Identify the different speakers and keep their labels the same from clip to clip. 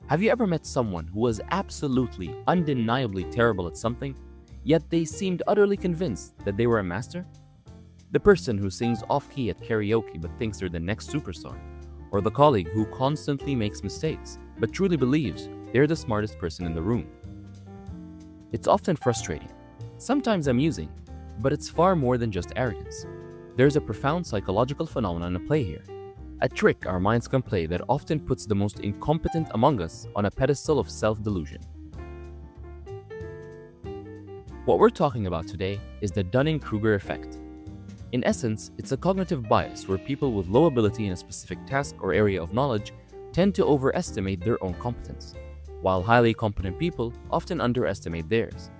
Speaker 1: Have you ever met someone who was absolutely, undeniably terrible at something, yet they seemed utterly convinced that they were a master? The person who sings off-key at karaoke but thinks they're the next superstar, or the colleague who constantly makes mistakes but truly believes they're the smartest person in the room. It's often frustrating, sometimes amusing, but it's far more than just arrogance. There's a profound psychological phenomenon at play here. A trick our minds can play that often puts the most incompetent among us on a pedestal of self-delusion. What we're talking about today is the Dunning-Kruger effect. In essence, it's a cognitive bias where people with low ability in a specific task or area of knowledge tend to overestimate their own competence, while highly competent people often underestimate theirs.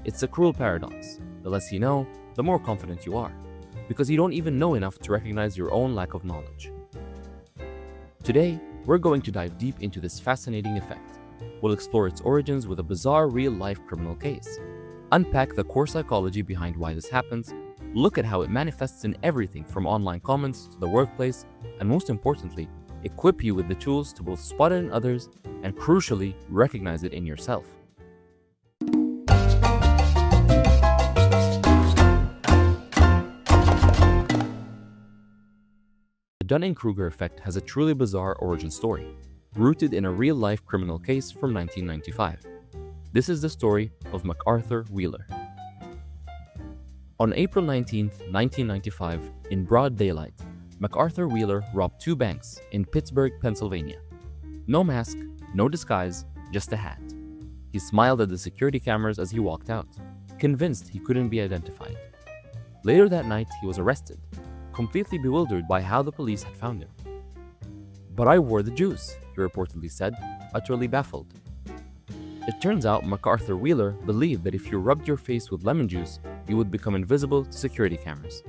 Speaker 1: It's a cruel paradox. The less you know, the more confident you are, because you don't even know enough to recognize your own lack of knowledge. Today, we're going to dive deep into this fascinating effect. We'll explore its origins with a bizarre real-life criminal case, unpack the core psychology behind why this happens, look at how it manifests in everything from online comments to the workplace, and most importantly, equip you with the tools to both spot it in others and, crucially, recognize it in yourself. The Dunning-Kruger effect has a truly bizarre origin story, rooted in a real-life criminal case from 1995. This is the story of MacArthur Wheeler. On April 19, 1995, in broad daylight, MacArthur Wheeler robbed two banks in Pittsburgh, Pennsylvania. No mask, no disguise, just a hat. He smiled at the security cameras as he walked out, convinced he couldn't be identified. Later that night, he was arrested, completely bewildered by how the police had found him. "But I wore the juice," he reportedly said, utterly baffled. It turns out MacArthur Wheeler believed that if you rubbed your face with lemon juice, you would become invisible to security cameras.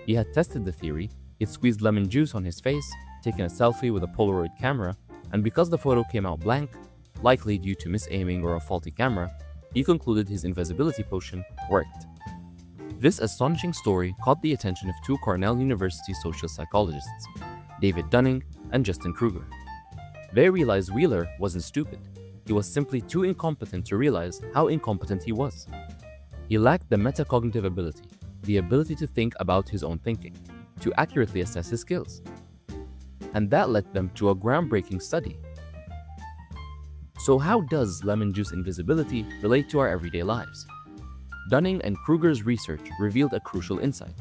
Speaker 1: He had tested the theory. He'd squeezed lemon juice on his face, taken a selfie with a Polaroid camera, and because the photo came out blank, likely due to misaiming or a faulty camera, he concluded his invisibility potion worked. This astonishing story caught the attention of two Cornell University social psychologists, David Dunning and Justin Kruger. They realized Wheeler wasn't stupid. He was simply too incompetent to realize how incompetent he was. He lacked the metacognitive ability, the ability to think about his own thinking, to accurately assess his skills. And that led them to a groundbreaking study. So how does lemon juice invisibility relate to our everyday lives? Dunning and Kruger's research revealed a crucial insight.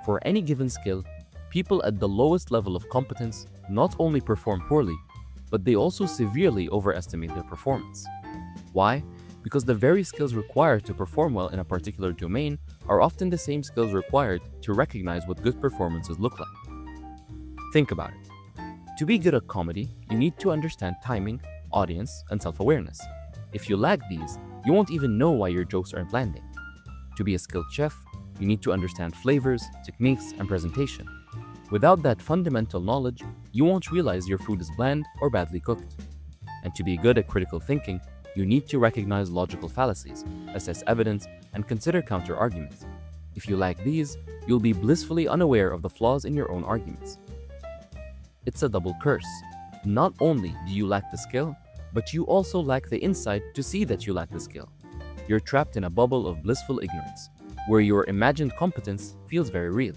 Speaker 1: For any given skill, people at the lowest level of competence not only perform poorly, but they also severely overestimate their performance. Why? Because the very skills required to perform well in a particular domain are often the same skills required to recognize what good performances look like. Think about it. To be good at comedy, you need to understand timing, audience, and self-awareness. If you lack these, you won't even know why your jokes aren't landing. To be a skilled chef, you need to understand flavors, techniques, and presentation. Without that fundamental knowledge, you won't realize your food is bland or badly cooked. And to be good at critical thinking, you need to recognize logical fallacies, assess evidence, and consider counter-arguments. If you lack these, you'll be blissfully unaware of the flaws in your own arguments. It's a double curse. Not only do you lack the skill, but you also lack the insight to see that you lack the skill. You're trapped in a bubble of blissful ignorance, where your imagined competence feels very real.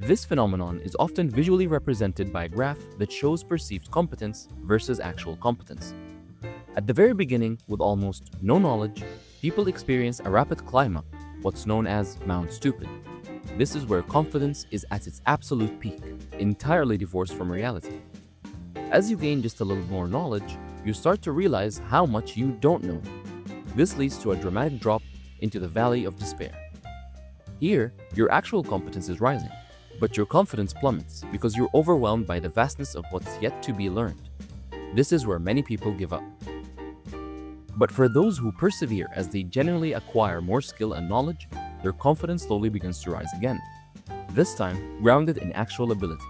Speaker 1: This phenomenon is often visually represented by a graph that shows perceived competence versus actual competence. At the very beginning, with almost no knowledge, people experience a rapid climb up, what's known as Mount Stupid. This is where confidence is at its absolute peak, entirely divorced from reality. As you gain just a little more knowledge, you start to realize how much you don't know. This leads to a dramatic drop into the valley of despair. Here, your actual competence is rising, but your confidence plummets because you're overwhelmed by the vastness of what's yet to be learned. This is where many people give up. But for those who persevere as they genuinely acquire more skill and knowledge, their confidence slowly begins to rise again, this time grounded in actual ability.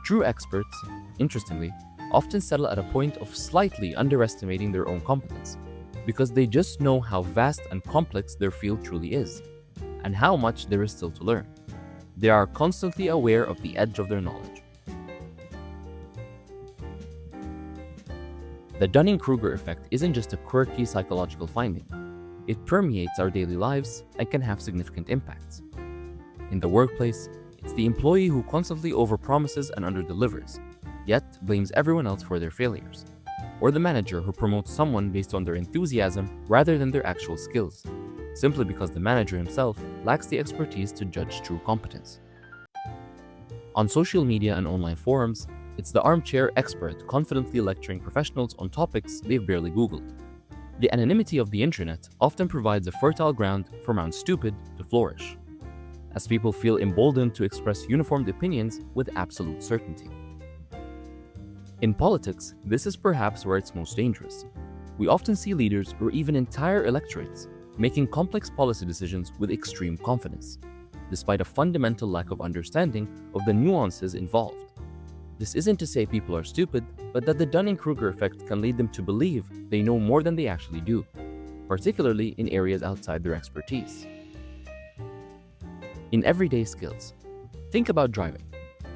Speaker 1: True experts, interestingly, often settle at a point of slightly underestimating their own competence, because they just know how vast and complex their field truly is, and how much there is still to learn. They are constantly aware of the edge of their knowledge. The Dunning-Kruger effect isn't just a quirky psychological finding. It permeates our daily lives and can have significant impacts. In the workplace, it's the employee who constantly overpromises and underdelivers, yet blames everyone else for their failures. Or the manager who promotes someone based on their enthusiasm rather than their actual skills, simply because the manager himself lacks the expertise to judge true competence. On social media and online forums, it's the armchair expert confidently lecturing professionals on topics they've barely Googled. The anonymity of the internet often provides a fertile ground for Mount Stupid to flourish, as people feel emboldened to express uniformed opinions with absolute certainty. In politics, this is perhaps where it's most dangerous. We often see leaders or even entire electorates making complex policy decisions with extreme confidence, despite a fundamental lack of understanding of the nuances involved. This isn't to say people are stupid, but that the Dunning-Kruger effect can lead them to believe they know more than they actually do, particularly in areas outside their expertise. In everyday skills, think about driving.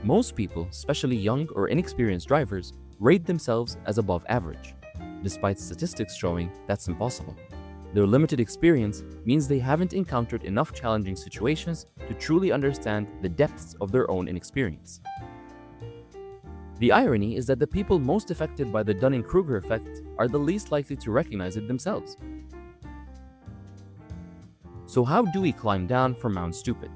Speaker 1: Most people, especially young or inexperienced drivers, rate themselves as above average, despite statistics showing that's impossible. Their limited experience means they haven't encountered enough challenging situations to truly understand the depths of their own inexperience. The irony is that the people most affected by the Dunning-Kruger effect are the least likely to recognize it themselves. So how do we climb down from Mount Stupid?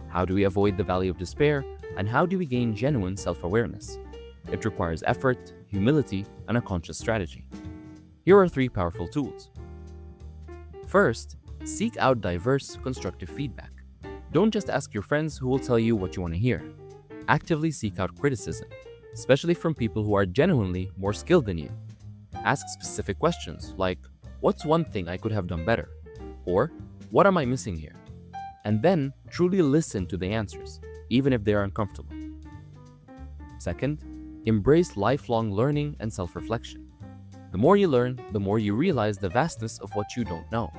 Speaker 1: How do we avoid the valley of despair? And how do we gain genuine self-awareness? It requires effort, humility, and a conscious strategy. Here are 3 powerful tools. First, seek out diverse, constructive feedback. Don't just ask your friends who will tell you what you want to hear. Actively seek out criticism, especially from people who are genuinely more skilled than you. Ask specific questions like, what's one thing I could have done better? Or, what am I missing here? And then truly listen to the answers, even if they are uncomfortable. Second, embrace lifelong learning and self-reflection. The more you learn, the more you realize the vastness of what you don't know.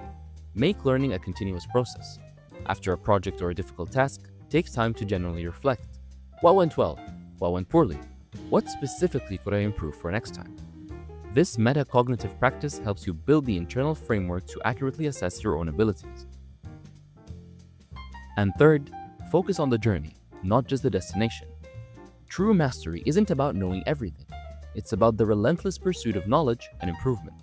Speaker 1: Make learning a continuous process. After a project or a difficult task, take time to genuinely reflect. What went well? What went poorly? What specifically could I improve for next time? This metacognitive practice helps you build the internal framework to accurately assess your own abilities. And third, focus on the journey, not just the destination. True mastery isn't about knowing everything. It's about the relentless pursuit of knowledge and improvement.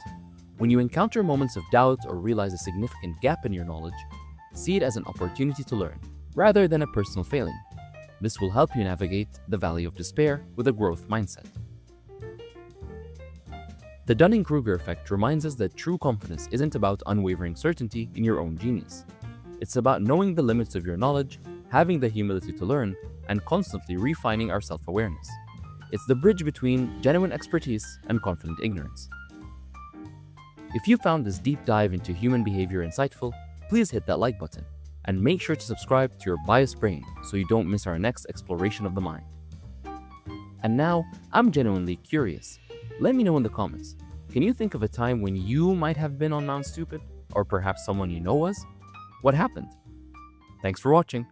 Speaker 1: When you encounter moments of doubt or realize a significant gap in your knowledge, see it as an opportunity to learn, rather than a personal failing. This will help you navigate the valley of despair with a growth mindset. The Dunning-Kruger effect reminds us that true confidence isn't about unwavering certainty in your own genius. It's about knowing the limits of your knowledge, having the humility to learn, and constantly refining our self-awareness. It's the bridge between genuine expertise and confident ignorance. If you found this deep dive into human behavior insightful, please hit that like button and make sure to subscribe to your biased brain so you don't miss our next exploration of the mind. And now, I'm genuinely curious. Let me know in the comments. Can you think of a time when you might have been on Mount Stupid? Or perhaps someone you know was? What happened? Thanks for watching.